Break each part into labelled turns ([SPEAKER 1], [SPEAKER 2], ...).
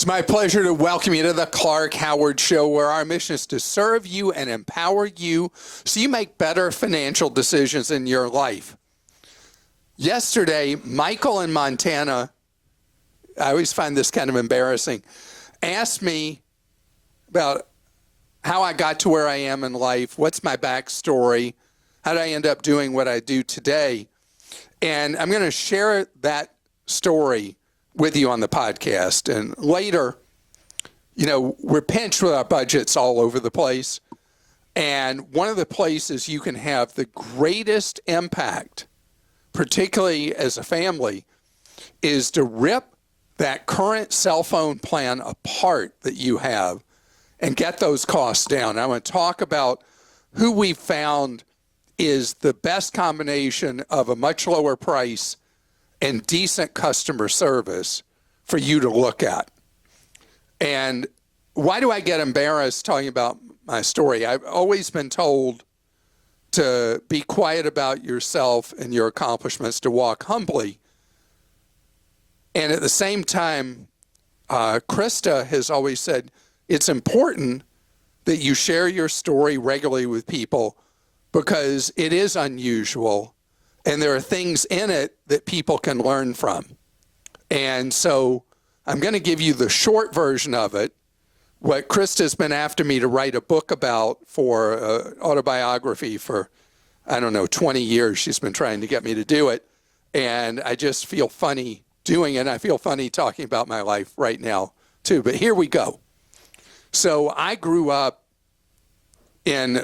[SPEAKER 1] It's my pleasure to welcome you to the Clark Howard Show, where our mission is to serve you and empower you so you make better financial decisions in your life. Yesterday, Michael in Montana, I always find this kind of embarrassing, asked me about how I got to where I am in life, what's my backstory, how did I end up doing what I do today. And I'm going to share that story with you on the podcast. And later, we're pinched with our budgets all over the place. And one of the places you can have the greatest impact, particularly as a family, is to rip that current cell phone plan apart that you have and get those costs down. I want to talk about who we found is the best combination of a much lower price and decent customer service for you to look at. And why do I get embarrassed talking about my story? I've always been told to be quiet about yourself and your accomplishments, to walk humbly. And at the same time, Christa has always said it's important that you share your story regularly with people because it is unusual. And there are things in it that people can learn from. And so I'm going to give you the short version of it. What Christa's been after me to write a book about for autobiography for, 20 years. She's been trying to get me to do it. And I just feel funny doing it. I feel funny talking about my life right now, too. But here we go. So I grew up in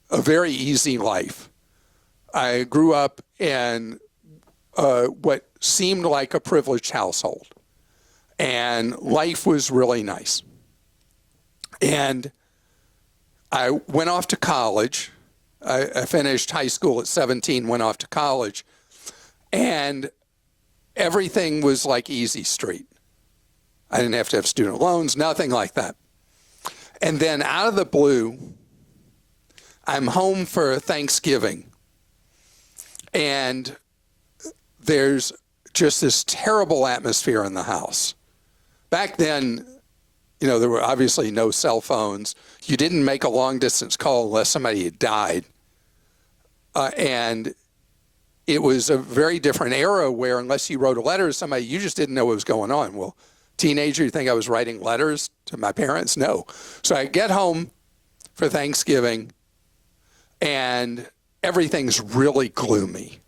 [SPEAKER 1] a very easy life. I grew up in what seemed like a privileged household, and life was really nice. And I went off to college. I finished high school at 17, went off to college, and everything was like easy street. I didn't have to have student loans, nothing like that. And then out of the blue, I'm home for Thanksgiving. And there's just this terrible atmosphere in the house. Back then, there were obviously no cell phones. You didn't make a long-distance call unless somebody had died. And it was a very different era where unless you wrote a letter to somebody, you just didn't know what was going on. Well, teenager, you think I was writing letters to my parents? No. So I get home for Thanksgiving, and everything's really gloomy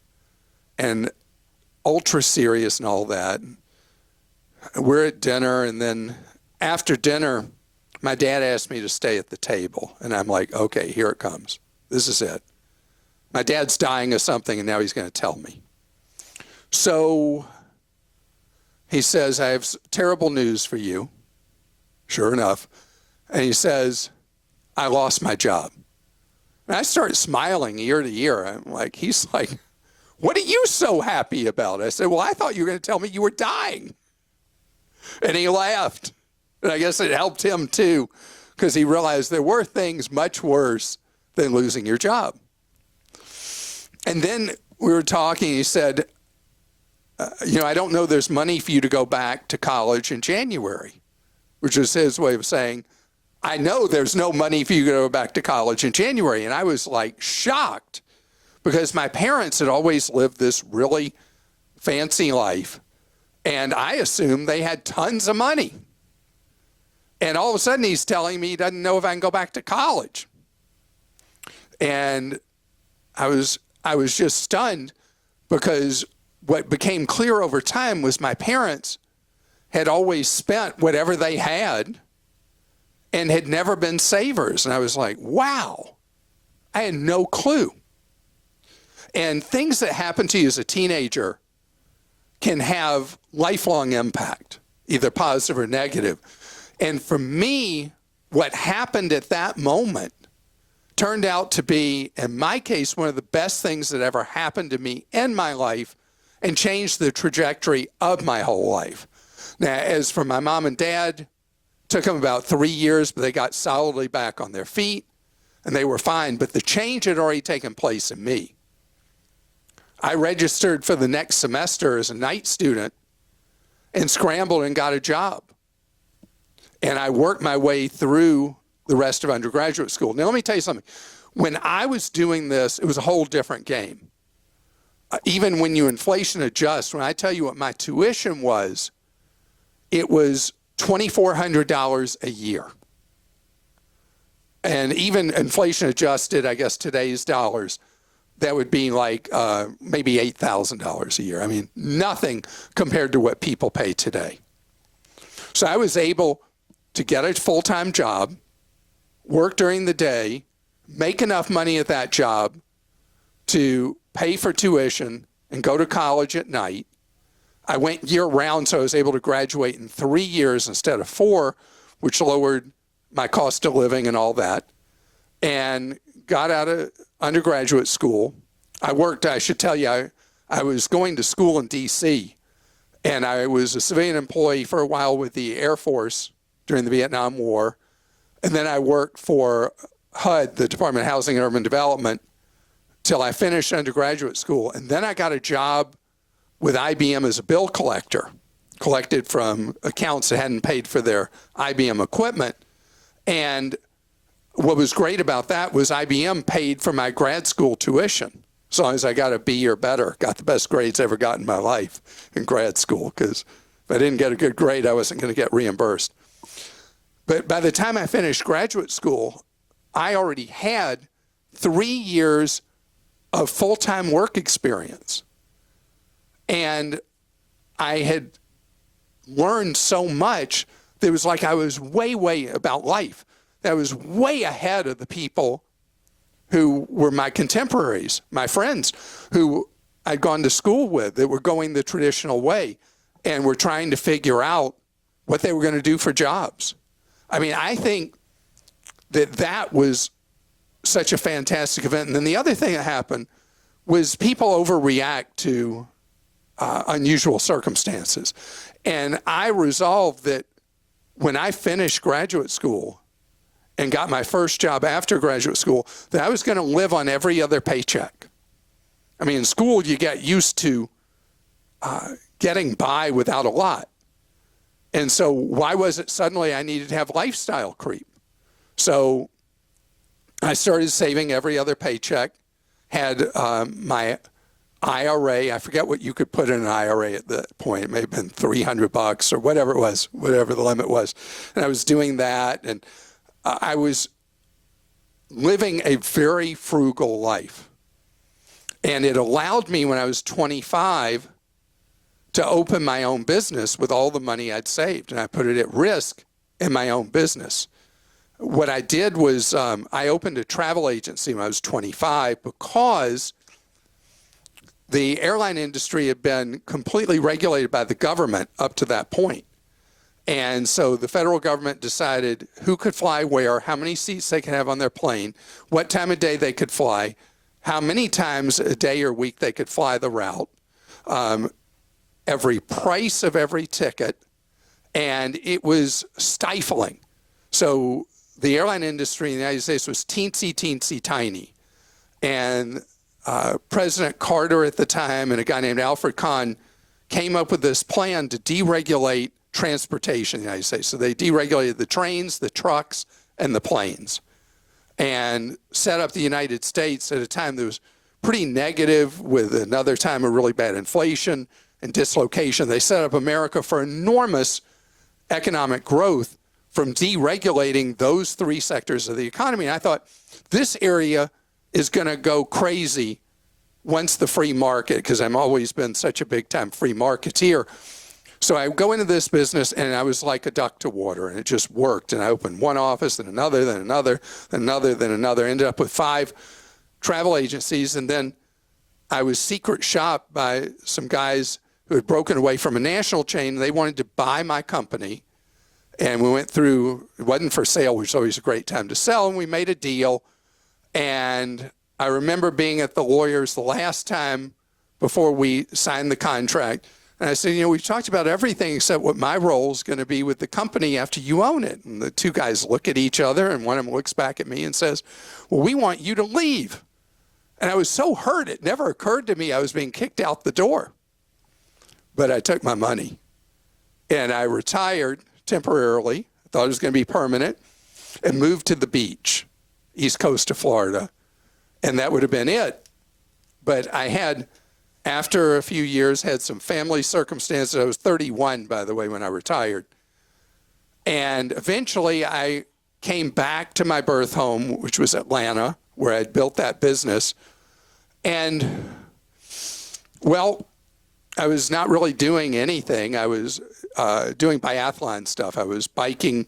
[SPEAKER 1] and ultra serious and all that. We're at dinner, and then after dinner, my dad asked me to stay at the table. And I'm like, okay, here it comes. This is it. My dad's dying of something, and now he's going to tell me. So he says, I have terrible news for you. Sure enough. And he says, I lost my job. And I started smiling ear to ear. I'm like, he's like, what are you so happy about? I said, well, I thought you were going to tell me you were dying. And he laughed. And I guess it helped him too, because he realized there were things much worse than losing your job. And then we were talking, he said, I don't know there's money for you to go back to college in January, which is his way of saying, I know there's no money for you to go back to college in January. And I was like shocked because my parents had always lived this really fancy life. And I assumed they had tons of money. And all of a sudden he's telling me he doesn't know if I can go back to college. And I was just stunned because what became clear over time was my parents had always spent whatever they had and had never been savers. And I was like, wow, I had no clue. And things that happen to you as a teenager can have lifelong impact, either positive or negative. And for me, what happened at that moment turned out to be, in my case, one of the best things that ever happened to me in my life and changed the trajectory of my whole life. Now, as for my mom and dad, took them about 3 years, but they got solidly back on their feet, and they were fine. But the change had already taken place in me. I registered for the next semester as a night student and scrambled and got a job. And I worked my way through the rest of undergraduate school. Now, let me tell you something. When I was doing this, it was a whole different game. Even when you inflation adjust, when I tell you what my tuition was, it was $2,400 a year. And even inflation adjusted, I guess today's dollars, that would be like maybe $8,000 a year. I mean, nothing compared to what people pay today. So I was able to get a full-time job, work during the day, make enough money at that job to pay for tuition and go to college at night. I went year-round, so I was able to graduate in 3 years instead of 4, which lowered my cost of living and all that, and got out of undergraduate school. I worked, I should tell you, I was going to school in D.C., and I was a civilian employee for a while with the Air Force during the Vietnam War, and then I worked for HUD, the Department of Housing and Urban Development, till I finished undergraduate school. And then I got a job with IBM as a bill collector, collected from accounts that hadn't paid for their IBM equipment. And what was great about that was IBM paid for my grad school tuition, as long as I got a B or better. Got the best grades I ever got in my life in grad school, because if I didn't get a good grade, I wasn't going to get reimbursed. But by the time I finished graduate school, I already had 3 years of full-time work experience. And I had learned so much that it was like I was way about life. That I was way ahead of the people who were my contemporaries, my friends, who I'd gone to school with, that were going the traditional way and were trying to figure out what they were going to do for jobs. I mean, I think that was such a fantastic event. And then the other thing that happened was people overreact to unusual circumstances. And I resolved that when I finished graduate school and got my first job after graduate school, that I was going to live on every other paycheck. I mean, in school, you get used to getting by without a lot. And so why was it suddenly I needed to have lifestyle creep? So I started saving every other paycheck, had my IRA. I forget what you could put in an IRA at that point. It may have been $300 or whatever it was, whatever the limit was. And I was doing that, and I was living a very frugal life. And it allowed me, when I was 25, to open my own business with all the money I'd saved. And I put it at risk in my own business. What I did was I opened a travel agency when I was 25 because the airline industry had been completely regulated by the government up to that point. And so the federal government decided who could fly where, how many seats they could have on their plane, what time of day they could fly, how many times a day or week they could fly the route, every price of every ticket, and it was stifling. So the airline industry in the United States was teensy tiny. And President Carter at the time and a guy named Alfred Kahn came up with this plan to deregulate transportation in the United States. So they deregulated the trains, the trucks, and the planes, and set up the United States at a time that was pretty negative, with another time of really bad inflation and dislocation. They set up America for enormous economic growth from deregulating those three sectors of the economy. And I thought, this area is going to go crazy once the free market, because I've always been such a big time free marketeer. So I go into this business, and I was like a duck to water, and it just worked. And I opened one office, then another, then another, then another, then another. Ended up with 5 travel agencies, and then I was secret shopped by some guys who had broken away from a national chain. They wanted to buy my company, and we went through, it wasn't for sale, which is always a great time to sell, and we made a deal. And I remember being at the lawyers the last time before we signed the contract, and I said, we've talked about everything except what my role is going to be with the company after you own it. And the 2 guys look at each other, and one of them looks back at me and says, well, we want you to leave. And I was so hurt, it never occurred to me I was being kicked out the door. But I took my money, and I retired temporarily at thought it was going to be permanent, and moved to the beach, east coast of Florida. And that would have been it. But I had, after a few years, had some family circumstances. I was 31, by the way, when I retired. And eventually I came back to my birth home, which was Atlanta, where I'd built that business. And, well, I was not really doing anything. I was doing biathlon stuff. I was biking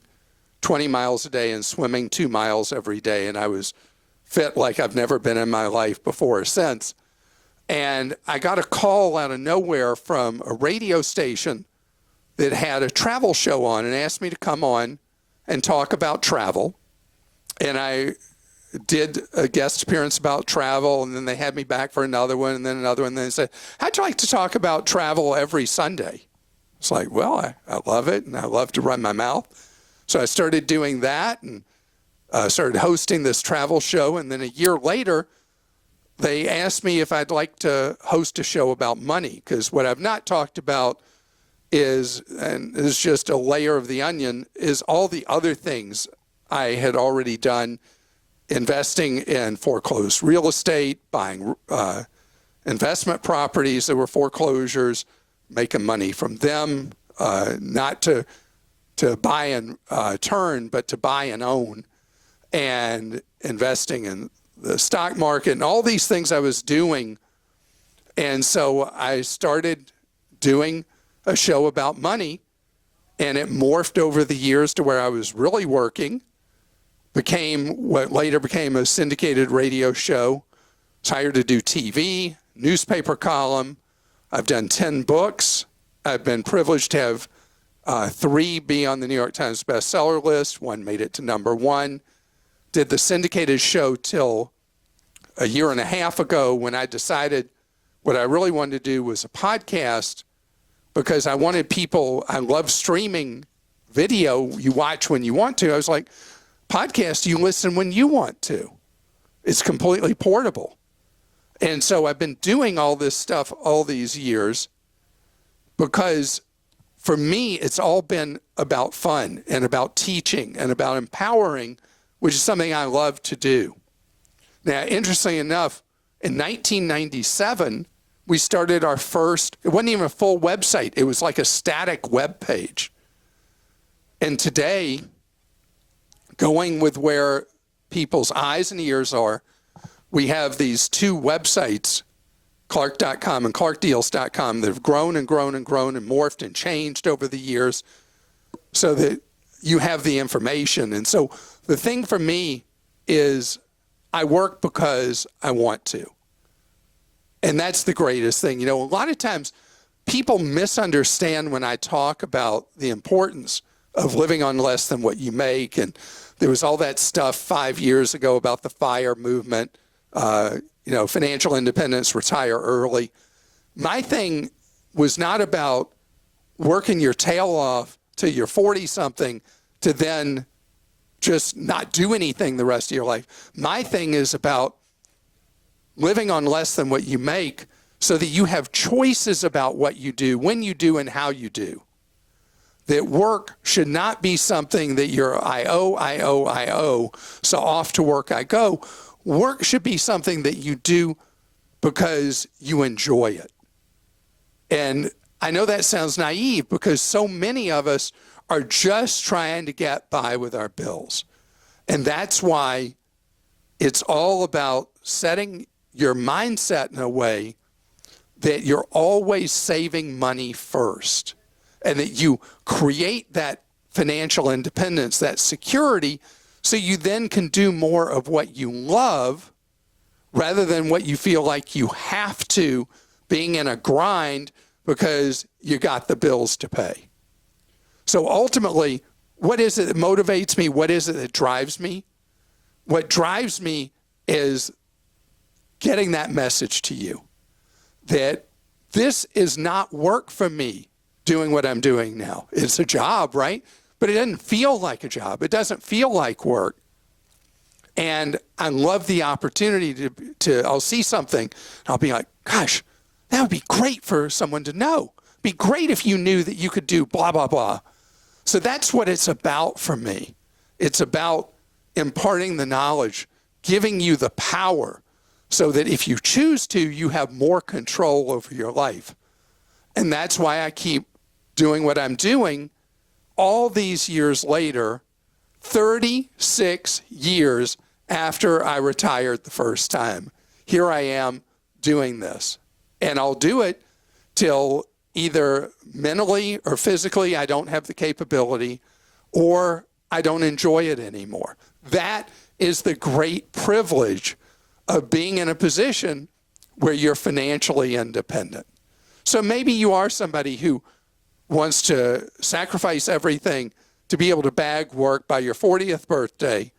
[SPEAKER 1] 20 miles a day and swimming 2 miles every day. And I was fit like I've never been in my life before or since. And I got a call out of nowhere from a radio station that had a travel show on and asked me to come on and talk about travel. And I did a guest appearance about travel, and then they had me back for another one, and then another one, and then they said, how'd you like to talk about travel every Sunday? It's like, well, I love it, and I love to run my mouth. So I started doing that and started hosting this travel show, and then a year later, they asked me if I'd like to host a show about money, because what I've not talked about is, and this is just a layer of the onion, is all the other things I had already done, investing in foreclosed real estate, buying investment properties that were foreclosures, making money from them, not to buy and turn, but to buy and own, and investing in the stock market and all these things I was doing. And so I started doing a show about money, and it morphed over the years to where I was really working, became what later became a syndicated radio show, was hired to do TV, newspaper column. I've done 10 books. I've been privileged to have 3 be on the New York Times bestseller list. 1 made it to #1. Did the syndicated show till a year and a half ago, when I decided what I really wanted to do was a podcast, because I wanted people, I love streaming video, you watch when you want to. I was like, podcast, you listen when you want to. It's completely portable. And so I've been doing all this stuff all these years because for me, it's all been about fun and about teaching and about empowering, which is something I love to do. Now, interestingly enough, in 1997, we started our first, it wasn't even a full website. It was like a static web page. And today, going with where people's eyes and ears are, we have these 2 websites, Clark.com and ClarkDeals.com, that have grown and grown and grown and morphed and changed over the years so that you have the information. And so the thing for me is I work because I want to. And that's the greatest thing. You know, a lot of times people misunderstand when I talk about the importance of living on less than what you make. And there was all that stuff 5 years ago about the FIRE movement, financial independence, retire early. My thing was not about working your tail off till you're 40-something to then just not do anything the rest of your life. My thing is about living on less than what you make so that you have choices about what you do, when you do, and how you do. That work should not be something that you're, I owe, so off to work I go. Work should be something that you do because you enjoy it. And I know that sounds naive because so many of us are just trying to get by with our bills. And that's why it's all about setting your mindset in a way that you're always saving money first, and that you create that financial independence, that security, so you then can do more of what you love rather than what you feel like you have to, being in a grind because you got the bills to pay. So ultimately, what is it that motivates me? What is it that drives me? What drives me is getting that message to you that this is not work for me doing what I'm doing now. It's a job, right? But it doesn't feel like a job. It doesn't feel like work. And I love the opportunity to I'll see something, and I'll be like, gosh, that would be great for someone to know. It'd be great if you knew that you could do blah, blah, blah. So that's what it's about for me. It's about imparting the knowledge, giving you the power so that if you choose to, you have more control over your life. And that's why I keep doing what I'm doing all these years later, 36 years after I retired the first time. Here I am doing this. And I'll do it till either mentally or physically I don't have the capability, or I don't enjoy it anymore. That is the great privilege of being in a position where you're financially independent. So maybe you are somebody who wants to sacrifice everything to be able to bag work by your 40th birthday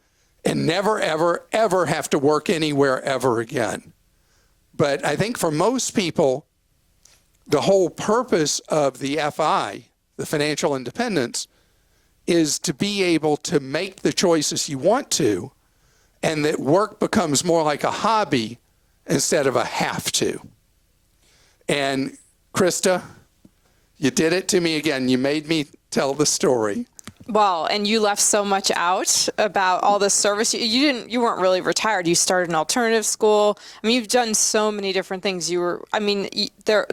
[SPEAKER 1] and never, ever, ever have to work anywhere ever again. But I think for most people, the whole purpose of the FI, the financial independence, is to be able to make the choices you want to, and that work becomes more like a hobby instead of a have to. And Christa, you did it to me again. You made me tell the story.
[SPEAKER 2] Well, and you left so much out about all the service. You weren't really retired. You started an alternative school. I mean, you've done so many different things. There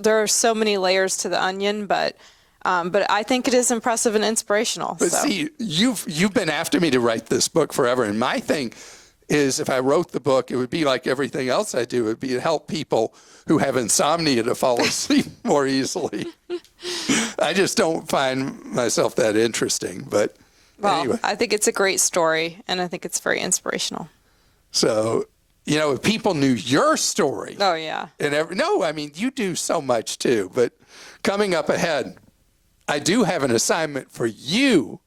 [SPEAKER 2] are so many layers to the onion, but I think it is impressive and inspirational.
[SPEAKER 1] But see, you've been after me to write this book forever, and my thing is if I wrote the book, it would be like everything else I do. It would be to help people who have insomnia to fall asleep more easily. I just don't find myself that interesting. But anyway.
[SPEAKER 2] I think it's a great story, and I think it's very inspirational.
[SPEAKER 1] So, if people knew your story.
[SPEAKER 2] Oh, yeah.
[SPEAKER 1] You do so much too. But coming up ahead, I do have an assignment for you.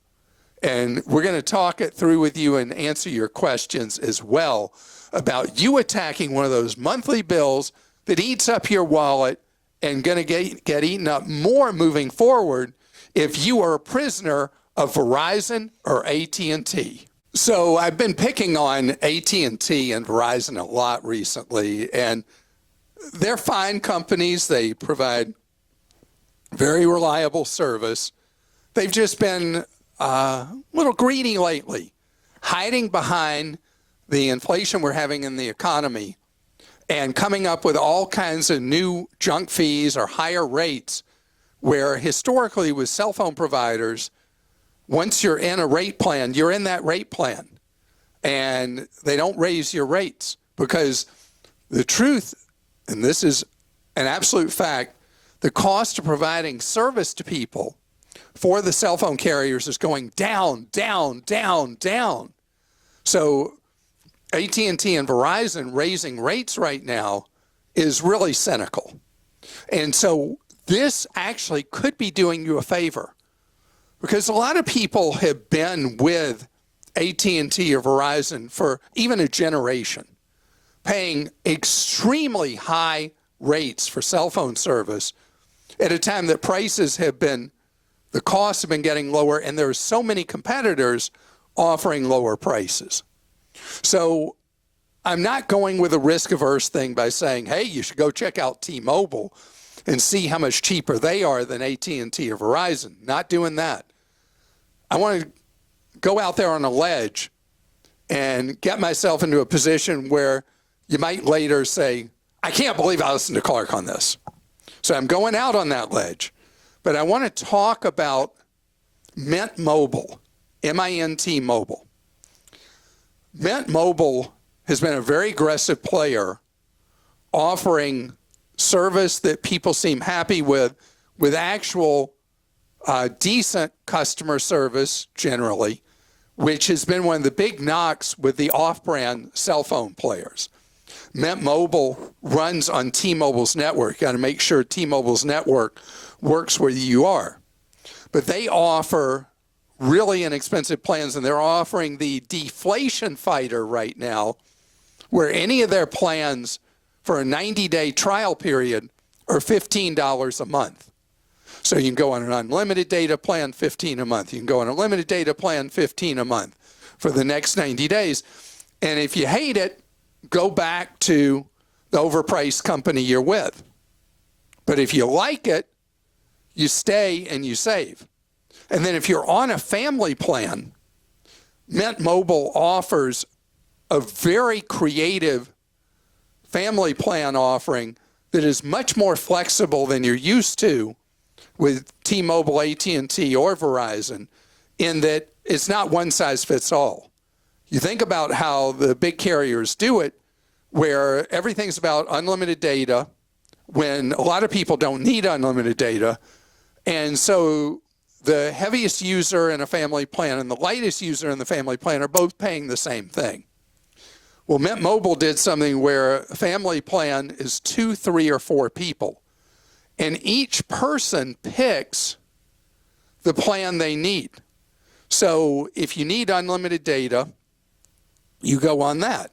[SPEAKER 1] And we're going to talk it through with you and answer your questions as well about you attacking one of those monthly bills that eats up your wallet and going to get eaten up more moving forward if you are a prisoner of Verizon or AT&T. So I've been picking on AT&T and Verizon a lot recently, and they're fine companies. They provide very reliable service. They've just been a little greedy lately, hiding behind the inflation we're having in the economy and coming up with all kinds of new junk fees or higher rates, where historically with cell phone providers, once you're in a rate plan, you're in that rate plan, and they don't raise your rates, because the truth, and this is an absolute fact, the cost of providing service to people for the cell phone carriers is going down, down, down, down. So AT&T and Verizon raising rates right now is really cynical. And so this actually could be doing you a favor, because a lot of people have been with AT&T or Verizon for even a generation, paying extremely high rates for cell phone service at a time that the costs have been getting lower, and there are so many competitors offering lower prices. So I'm not going with a risk-averse thing by saying, hey, you should go check out T-Mobile and see how much cheaper they are than AT&T or Verizon. Not doing that. I want to go out there on a ledge and get myself into a position where you might later say, I can't believe I listened to Clark on this. So I'm going out on that ledge. But I want to talk about Mint Mobile, M-I-N-T Mobile. Mint Mobile has been a very aggressive player, offering service that people seem happy with actual decent customer service generally, which has been one of the big knocks with the off-brand cell phone players. Mint Mobile runs on T-Mobile's network. You got to make sure T-Mobile's network works where you are. But they offer really inexpensive plans, and they're offering the deflation fighter right now, where any of their plans for a 90-day trial period are $15 a month. So you can go on an unlimited data plan, $15 a month. You can go on a limited data plan, $15 a month for the next 90 days. And if you hate it, go back to the overpriced company you're with. But if you like it, you stay and you save. And then if you're on a family plan, Mint Mobile offers a very creative family plan offering that is much more flexible than you're used to with T-Mobile, AT&T, or Verizon, in that it's not one size fits all. You think about how the big carriers do it, where everything's about unlimited data when a lot of people don't need unlimited data. And so the heaviest user in a family plan and the lightest user in the family plan are both paying the same thing. Well, Mint Mobile did something where a family plan is 2, 3, or 4 people, and each person picks the plan they need. So if you need unlimited data, you go on that.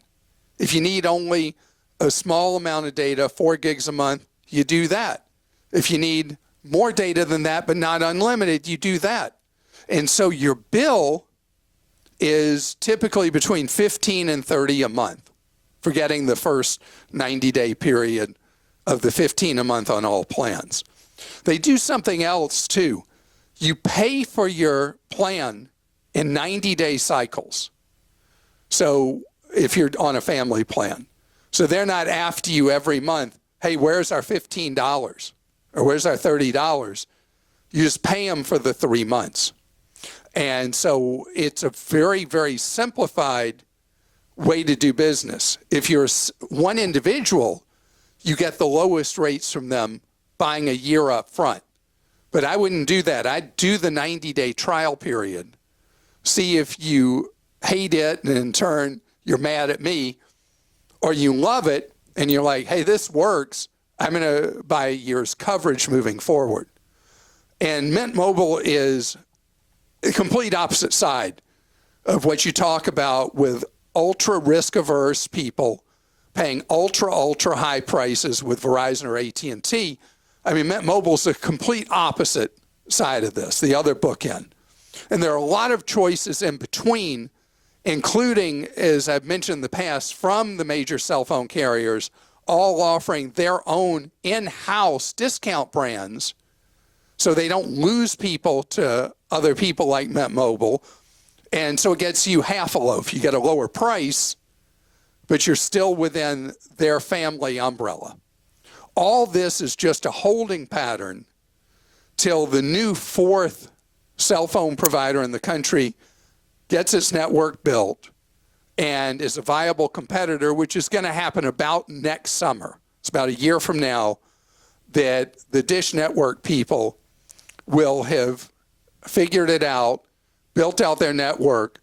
[SPEAKER 1] If you need only a small amount of data, 4 gigs a month, you do that. If you need more data than that but not unlimited, you do that. And so your bill is typically between $15 and $30 a month, forgetting the first 90-day period of the $15 a month on all plans. They do something else too. You pay for your plan in 90-day cycles. So if you're on a family plan. So they're not after you every month, hey, where's our $15? Or where's our $30? You just pay them for the 3 months. And so it's a very, very simplified way to do business. If you're one individual, you get the lowest rates from them buying a year up front. But I wouldn't do that. I'd do the 90-day trial period. See if you hate it and in turn you're mad at me, or you love it and you're like, hey, this works. I'm going to buy a year's coverage moving forward. And Mint Mobile is a complete opposite side of what you talk about with ultra risk averse people paying ultra high prices with Verizon or AT&T. I mean, Mint Mobile's a complete opposite side of this, the other bookend. And there are a lot of choices in between, including, as I've mentioned in the past, from the major cell phone carriers, all offering their own in-house discount brands so they don't lose people to other people like Mint Mobile. And so it gets you half a loaf. You get a lower price, but you're still within their family umbrella. All this is just a holding pattern till the new 4th cell phone provider in the country gets its network built and is a viable competitor, which is going to happen about next summer. It's about a year from now that the Dish Network people will have figured it out, built out their network,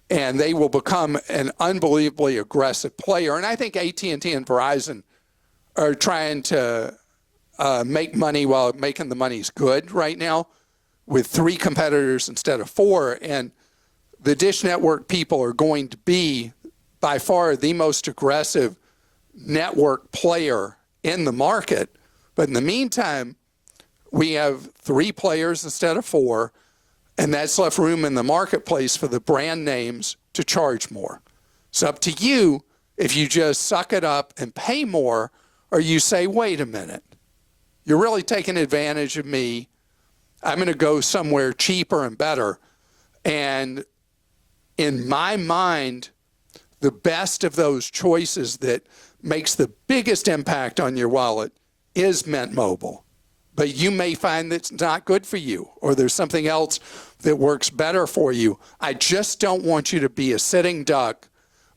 [SPEAKER 1] and they will become an unbelievably aggressive player. And I think AT&T and Verizon are trying to make money while making the money's good right now with 3 competitors instead of 4. And the Dish Network people are going to be by far the most aggressive network player in the market. But in the meantime, we have 3 players instead of 4, and that's left room in the marketplace for the brand names to charge more. It's up to you if you just suck it up and pay more, or you say, wait a minute, you're really taking advantage of me. I'm going to go somewhere cheaper and better. And in my mind, the best of those choices that makes the biggest impact on your wallet is Mint Mobile. But you may find that it's not good for you, or there's something else that works better for you. I just don't want you to be a sitting duck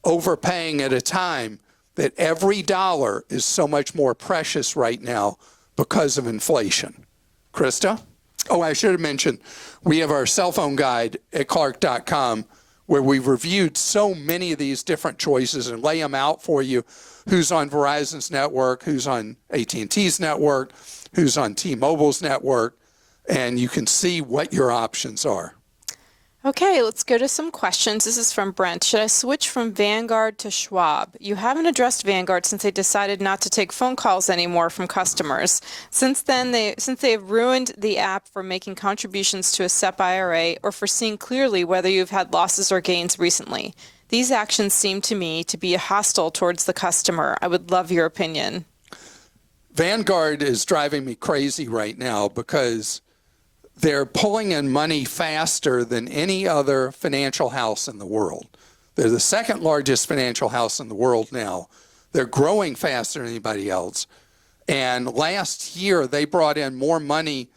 [SPEAKER 1] overpaying at a time that every dollar is so much more precious right now because of inflation. Christa? Oh, I should have mentioned, we have our cell phone guide at Clark.com where we've reviewed so many of these different choices and lay them out for you. Who's on Verizon's network, who's on AT&T's network, who's on T-Mobile's network, and you can see what your options are.
[SPEAKER 2] Okay, let's go to some questions. This is from Brent. Should I switch from Vanguard to Schwab? You haven't addressed Vanguard since they decided not to take phone calls anymore from customers. Since they have ruined the app for making contributions to a SEP IRA or for seeing clearly whether you've had losses or gains recently. These actions seem to me to be hostile towards the customer. I would love your opinion.
[SPEAKER 1] Vanguard is driving me crazy right now because they're pulling in money faster than any other financial house in the world. They're the second largest financial house in the world now. They're growing faster than anybody else. And last year, they brought in more money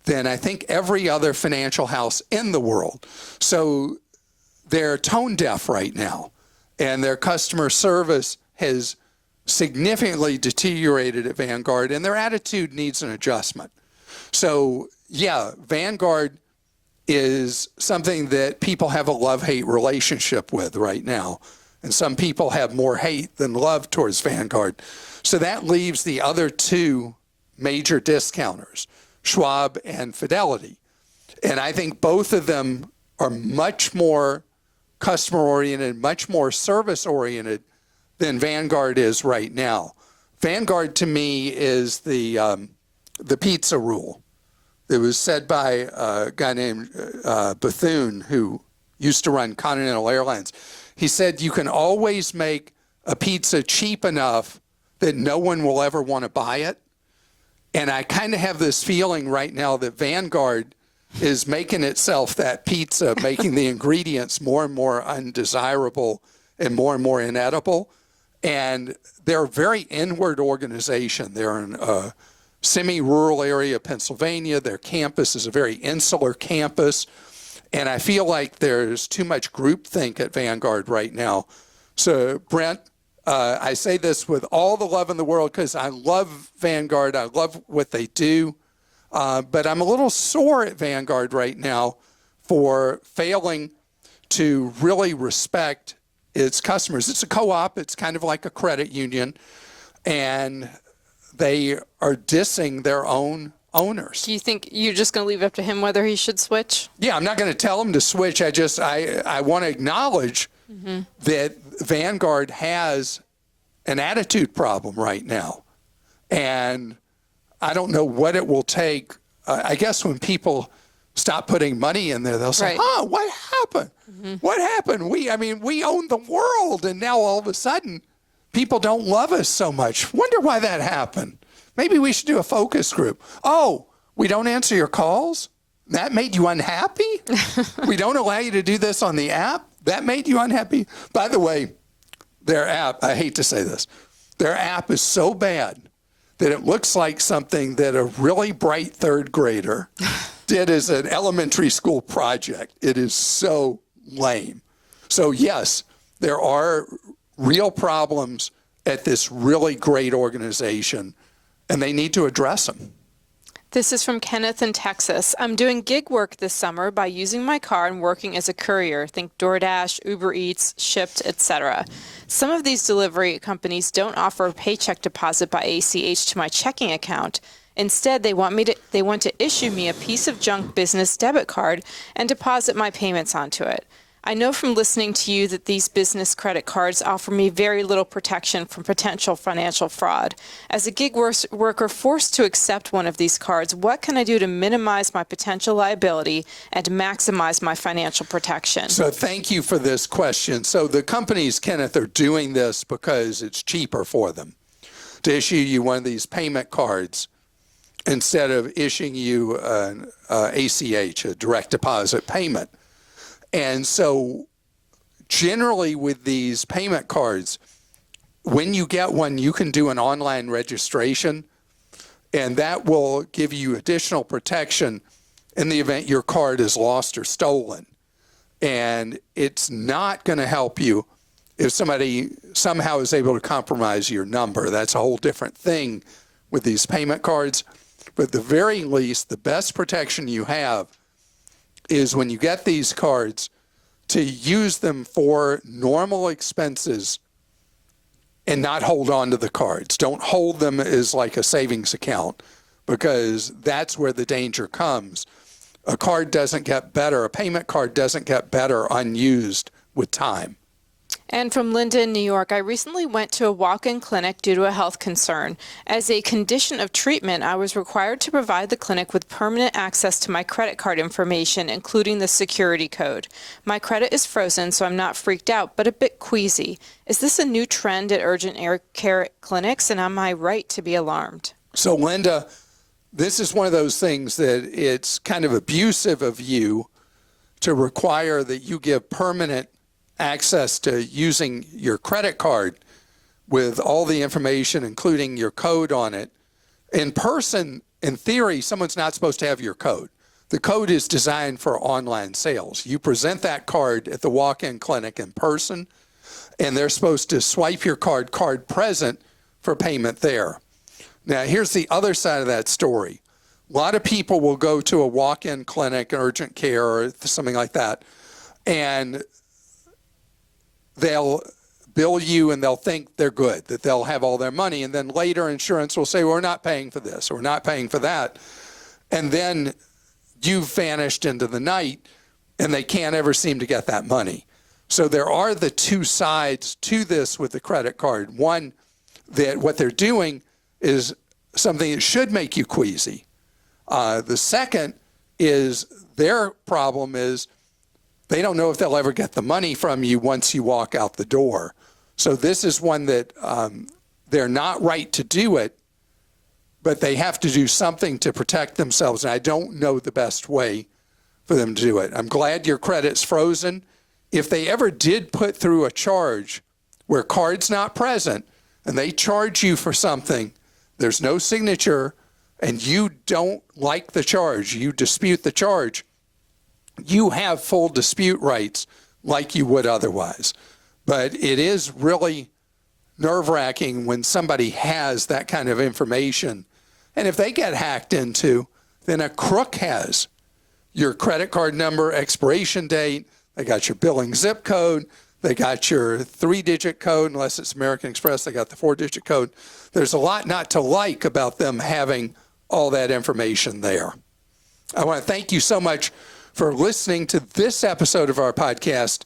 [SPEAKER 1] than I think every other financial house in the world. So they're tone deaf right now. And their customer service has significantly deteriorated at Vanguard, and their attitude needs an adjustment. So, yeah, Vanguard is something that people have a love-hate relationship with right now. And some people have more hate than love towards Vanguard. So that leaves the other two major discounters, Schwab and Fidelity. And I think both of them are much more customer-oriented, much more service-oriented than Vanguard is right now. Vanguard, to me, is the pizza rule. It was said by a guy named Bethune, who used to run Continental Airlines. He said, you can always make a pizza cheap enough that no one will ever want to buy it. And I kind of have this feeling right now that Vanguard is making itself that pizza, making the ingredients more and more undesirable and more inedible. And they're a very inward organization. They're in a semi-rural area of Pennsylvania. Their campus is a very insular campus. And I feel like there's too much groupthink at Vanguard right now. So, Brent, I say this with all the love in the world because I love Vanguard. I love what they do. But I'm a little sore at Vanguard right now for failing to really respect its customers. It's a co-op. It's kind of like a credit union. And they are dissing their own owners.
[SPEAKER 2] Do you think you're just going to leave it up to him whether he should switch?
[SPEAKER 1] Yeah, I'm not going to tell him to switch. I want to acknowledge that Vanguard has an attitude problem right now. And I don't know what it will take. I guess when people stop putting money in there, they'll say, what happened? What happened? We own the world, and now all of a sudden, people don't love us so much. Wonder why that happened. Maybe we should do a focus group. Oh, we don't answer your calls? That made you unhappy? We don't allow you to do this on the app? That made you unhappy? By the way, their app, I hate to say this, their app is so bad that it looks like something that a really bright third grader did as an elementary school project. It is so lame. So yes, there are real problems at this really great organization, and they need to address them.
[SPEAKER 2] This is from Kenneth in Texas. I'm doing gig work this summer by using my car and working as a courier. Think DoorDash, Uber Eats, Shipt, etc. Some of these delivery companies don't offer a paycheck deposit by ACH to my checking account. Instead, they want to issue me a piece of junk business debit card and deposit my payments onto it. I know from listening to you that these business credit cards offer me very little protection from potential financial fraud. As a gig worker forced to accept one of these cards, what can I do to minimize my potential liability and maximize my financial protection?
[SPEAKER 1] So thank you for this question. So the companies, Kenneth, are doing this because it's cheaper for them to issue you one of these payment cards instead of issuing you an ACH, a direct deposit payment. And so generally with these payment cards, when you get one, you can do an online registration, and that will give you additional protection in the event your card is lost or stolen. And it's not going to help you if somebody somehow is able to compromise your number. That's a whole different thing with these payment cards. But at the very least, the best protection you have is when you get these cards to use them for normal expenses and not hold on to the cards. Don't hold them as like a savings account, because that's where the danger comes. A card doesn't get better, a payment card doesn't get better unused with time.
[SPEAKER 2] And from Linda in New York, I recently went to a walk-in clinic due to a health concern. As a condition of treatment, I was required to provide the clinic with permanent access to my credit card information, including the security code. My credit is frozen, so I'm not freaked out, but a bit queasy. Is this a new trend at urgent care clinics, and am I right to be alarmed?
[SPEAKER 1] So, Linda, This is one of those things that it's kind of abusive of you to require that you give permanent access to using your credit card with all the information, including your code on it. In person, in theory, someone's not supposed to have your code. The code is designed for online sales. You present that card at the walk-in clinic in person, and they're supposed to swipe your card present, for payment there. Now, here's the other side of that story. A lot of people will go to a walk-in clinic, urgent care, or something like that, and they'll bill you and they'll think they're good, that they'll have all their money. And then later insurance will say, we're not paying for this, or we're not paying for that. And then you've vanished into the night and they can't ever seem to get that money. So there are the two sides to this with the credit card. One, that what they're doing is something that should make you queasy. The second is their problem is they don't know if they'll ever get the money from you once you walk out the door. So this is one that they're not right to do it, but they have to do something to protect themselves. And I don't know the best way for them to do it. I'm glad your credit's frozen. If they ever did put through a charge where card's not present and they charge you for something, there's no signature, and you don't like the charge, you dispute the charge, you have full dispute rights like you would otherwise. But it is really nerve-wracking when somebody has that kind of information. And if they get hacked into, then a crook has your credit card number, expiration date, they got your billing zip code, they got your 3-digit code, unless it's American Express, they got the 4-digit code. There's a lot not to like about them having all that information there. I want to thank you so much for listening to this episode of our podcast.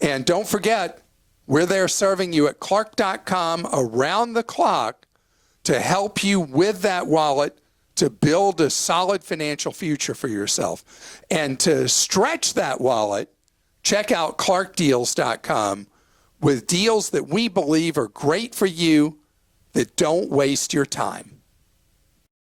[SPEAKER 1] And don't forget, we're there serving you at Clark.com around the clock to help you with that wallet to build a solid financial future for yourself. And to stretch that wallet, check out ClarkDeals.com with deals that we believe are great for you that don't waste your time.